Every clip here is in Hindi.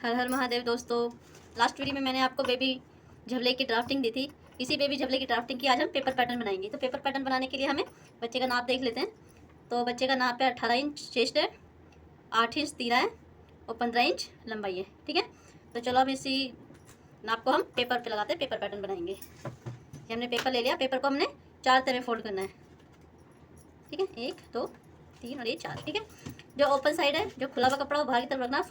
हर हर महादेव दोस्तों। लास्ट वीडियो में मैंने आपको बेबी झबले की ड्राफ्टिंग दी थी। इसी बेबी झबले की ड्राफ्टिंग की आज हम पेपर पैटर्न बनाएंगे। तो पेपर पैटर्न बनाने के लिए हमें बच्चे का नाप देख लेते हैं। तो बच्चे का नाप है 18 इंच चेस्ट है, 8 इंच तीरा है और 15 इंच लंबाई है। ठीक है, तो चलो अब इसी नाप को हम पेपर पे लगाते हैं, पेपर पैटर्न बनाएंगे। ये हमने पेपर ले लिया। पेपर को हमने 4 तरह में फोल्ड करना है। ठीक है, 1 2 3 और ये 4। ठीक है, जो ओपन साइड है, जो खुला हुआ कपड़ा वो बाहर की तरफ रखना है।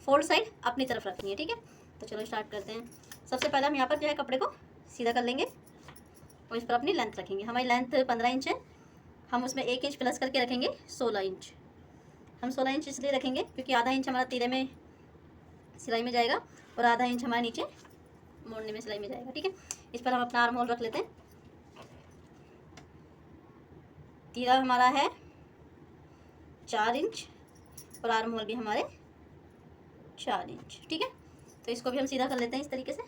फोल्ड साइड अपनी तरफ रखनी है। ठीक है, तो चलो स्टार्ट करते हैं। सबसे पहले हम यहाँ पर जो है कपड़े को सीधा कर लेंगे और इस पर अपनी लेंथ रखेंगे। हमारी लेंथ 15 इंच है, हम उसमें 1 इंच प्लस करके रखेंगे 16 इंच। हम 16 इंच इसलिए रखेंगे क्योंकि आधा इंच हमारा तीरे में सिलाई में जाएगा और आधा इंच हमारे नीचे मोड़ने में सिलाई में जाएगा। ठीक है, इस पर हम अपना आर्म होल रख लेते हैं। तीरा हमारा है 4 इंच और आर्म होल भी हमारे 4 इंच। ठीक है, तो इसको भी हम सीधा कर लेते हैं इस तरीके से,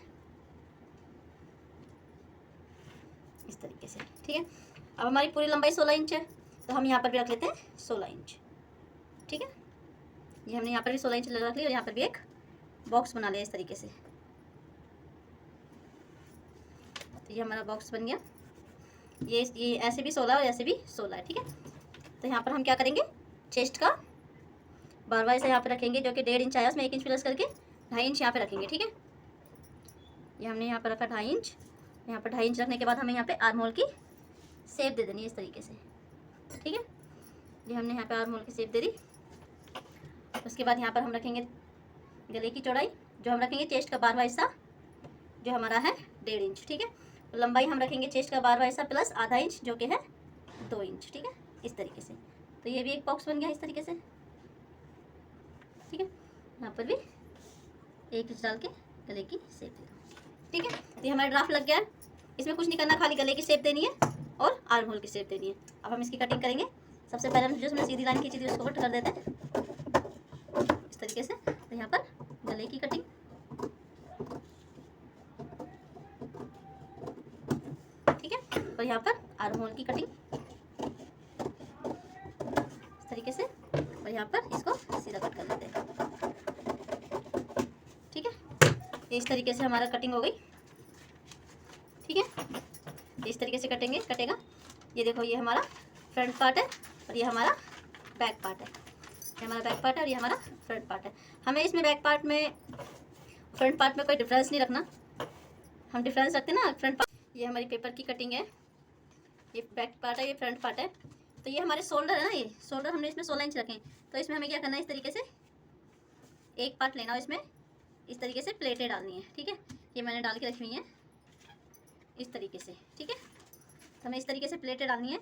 इस तरीके से। ठीक है, अब हमारी पूरी लंबाई 16 इंच है, तो हम यहाँ पर भी रख लेते हैं 16 इंच। ठीक है, ये हमने यहाँ पर भी 16 इंच रख लिया और यहाँ पर भी एक बॉक्स बना लिया इस तरीके से। तो ये हमारा बॉक्स बन गया। ये ऐसे भी 16 और ऐसे भी 16 है। ठीक है, तो यहाँ पर हम क्या करेंगे, चेस्ट का बारवा ऐसा यहाँ पे रखेंगे जो कि 1.5 इंच आया, उसमें 1 इंच प्लस करके 2.5 इंच यहाँ पे रखेंगे। ठीक है, ये हमने यहाँ पर रखा 2.5 इंच। यहाँ पर 2.5 इंच रखने के बाद हमें यहाँ पे आर्म होल की शेप दे देनी है इस तरीके से। ठीक है, ये हमने यहाँ पे आर्म होल की शेप दे दी। उसके बाद यहाँ पर हम रखेंगे गले की चौड़ाई, जो हम रखेंगे चेस्ट का बारवा हिस्सा जो हमारा है 1.5 इंच। ठीक है, तो लंबाई हम रखेंगे चेस्ट का बारवा हिस्सा प्लस आधा इंच जो कि है 2 इंच। ठीक है, इस तरीके से। तो ये भी एक बॉक्स बन गया इस तरीके से। ठीक है, यहाँ पर भी 1 इंच डाल के गले की शेप दे दो। ठीक है, तो ये हमारा ड्राफ्ट लग गया है। इसमें कुछ नहीं करना, खाली गले की शेप देनी है और आर्म होल की शेप देनी है। अब हम इसकी कटिंग करेंगे। सबसे पहले हम जो हमने सीधी लाइन खींची थी उसको कट कर देते हैं इस तरीके से। तो यहाँ पर गले की कटिंग, ठीक है, और यहाँ पर आर्म होल की कटिंग इस तरीके से, और यहाँ पर इसको सीधा कट कर लेते हैं। ठीक है, इस तरीके से हमारा कटिंग हो गई। ठीक है, इस तरीके से कटेगा। ये देखो, ये हमारा फ्रंट पार्ट है और ये हमारा बैक पार्ट है। ये हमारा बैक पार्ट है और ये हमारा फ्रंट पार्ट है। हमें इसमें बैक पार्ट में फ्रंट पार्ट में कोई डिफरेंस नहीं रखना। हम डिफरेंस रखते हैं ना फ्रंट पार्ट। ये हमारी पेपर की कटिंग है, ये बैक पार्ट है, ये फ्रंट पार्ट है। तो ये हमारे शोल्डर है ना, ये शोल्डर हमने इसमें 16 इंच रखे हैं। तो इसमें हमें क्या करना है, इस तरीके से एक पार्ट लेना और इसमें इस तरीके से प्लेटें डालनी है। ठीक है, ये मैंने डाल के रखी हुई है इस तरीके से। ठीक है, तो हमें इस तरीके से प्लेटें डालनी है।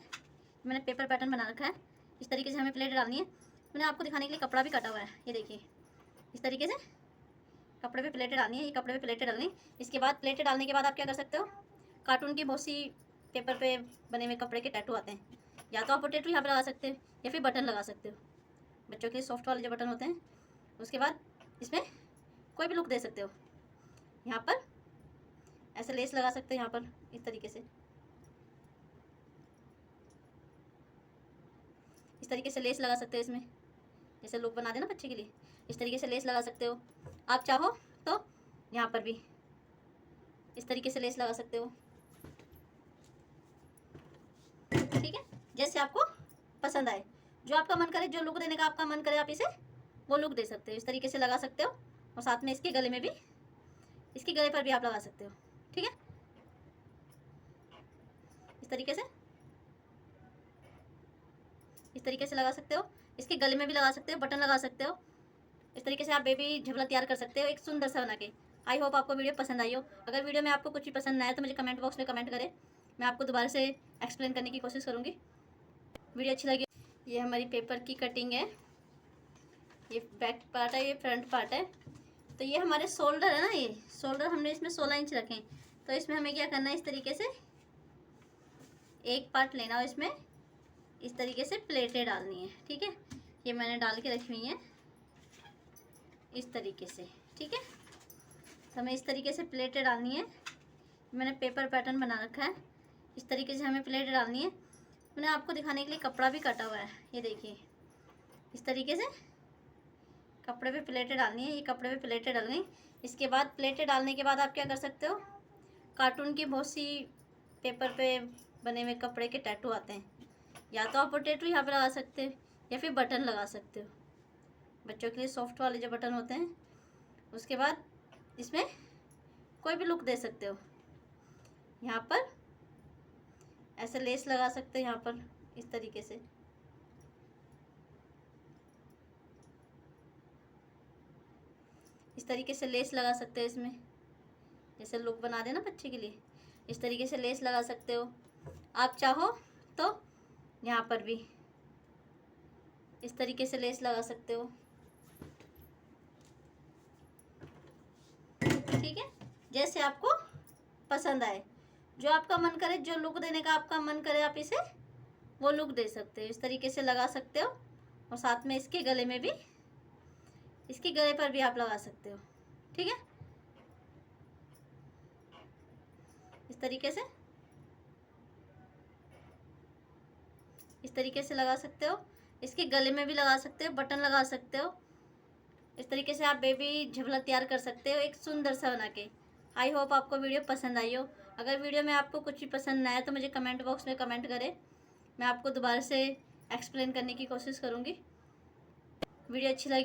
मैंने पेपर पैटर्न बना रखा है, इस तरीके से हमें प्लेटें डालनी है। मैंने आपको दिखाने के लिए कपड़ा भी काटा हुआ है, ये देखिए, इस तरीके से कपड़े पे प्लेटें डालनी है। ये कपड़े पे प्लेटें डालनी। इसके बाद प्लेटें डालने के बाद आप क्या कर सकते हो, कार्टून की बहुत सी पेपर पे बने हुए कपड़े के टैटू आते हैं, या तो आप वो टैटू यहाँ पर लगा सकते हो या फिर बटन लगा सकते हो, बच्चों के सॉफ्ट वाले जो बटन होते हैं। उसके बाद इसमें कोई भी लुक दे सकते हो। यहाँ पर ऐसे लेस लगा सकते हो, यहाँ पर इस तरीके से, इस तरीके से लेस लगा सकते हो। इसमें जैसे लुक बना देना बच्चे के लिए, इस तरीके से लेस लगा सकते हो। आप चाहो तो यहाँ पर भी इस तरीके से लेस लगा सकते हो। ठीक है, जैसे आपको पसंद आए, जो आपका मन करे, जो लुक देने का आपका मन करे, आप इसे वो लुक दे सकते हो। इस तरीके से लगा सकते हो और साथ में इसके गले में भी, इसके गले पर भी आप लगा सकते हो। ठीक है, इस तरीके से, इस तरीके से लगा सकते हो। इसके गले में भी लगा सकते हो, बटन लगा सकते हो। इस तरीके से आप बेबी झबला तैयार कर सकते हो एक सुंदर सा बना के। आई होप आपको वीडियो पसंद आई हो। अगर वीडियो में आपको कुछ भी पसंद ना आए तो मुझे कमेंट बॉक्स में कमेंट करें, मैं आपको दोबारा से एक्सप्लेन करने की कोशिश करूँगी। वीडियो अच्छी लगी। ये हमारी पेपर की कटिंग है, ये बैक पार्ट है, ये फ्रंट पार्ट है। तो ये हमारे शोल्डर है ना, ये शोल्डर हमने इसमें 16 इंच रखे हैं। तो इसमें हमें क्या करना है, इस तरीके से एक पार्ट लेना और इसमें इस तरीके से प्लेटें डालनी है। ठीक है, ये मैंने डाल के रखी हुई हैं इस तरीके से। ठीक है, तो हमें इस तरीके से प्लेटें डालनी है। मैंने पेपर पैटर्न बना रखा है, इस तरीके से हमें प्लेटें डालनी है। मैंने आपको दिखाने के लिए कपड़ा भी काटा हुआ है, ये देखिए, इस तरीके से कपड़े पे प्लेटें डालनी है। ये कपड़े पे प्लेटें डल गई। इसके बाद प्लेटें डालने के बाद आप क्या कर सकते हो, कार्टून की बहुत सी पेपर पे बने हुए कपड़े के टैटू आते हैं, या तो आप वो टैटू यहाँ पे लगा सकते हो या फिर बटन लगा सकते हो, बच्चों के लिए सॉफ्ट वाले जो बटन होते हैं। उसके बाद इसमें कोई भी लुक दे सकते हो। यहाँ पर ऐसे लेस लगा सकते हो, यहाँ पर इस तरीके से। इस तरीके से लेस लगा सकते हो इसमें, जैसे लुक बना देना बच्चे के लिए। इस तरीके से लेस लगा सकते हो। आप चाहो तो यहाँ पर भी इस तरीके से लेस लगा सकते हो। ठीक है, जैसे आपको पसंद आए, जो आपका मन करे, जो लुक देने का आपका मन करे, आप इसे वो लुक दे सकते हो। इस तरीके से लगा सकते हो। और साथ में इसके गले में भी, इसके गले पर भी आप लगा सकते हो। ठीक है, इस तरीके से, इस तरीके से लगा सकते हो। इसके गले में भी लगा सकते हो, बटन लगा सकते हो। इस तरीके से आप बेबी झबला तैयार कर सकते हो एक सुंदर सा बना के। आई होप आपको वीडियो पसंद आई हो। अगर वीडियो में आपको कुछ भी पसंद ना आए तो मुझे कमेंट बॉक्स में कमेंट करें, मैं आपको दोबारा से एक्सप्लेन करने की कोशिश करूँगी। वीडियो अच्छी लगी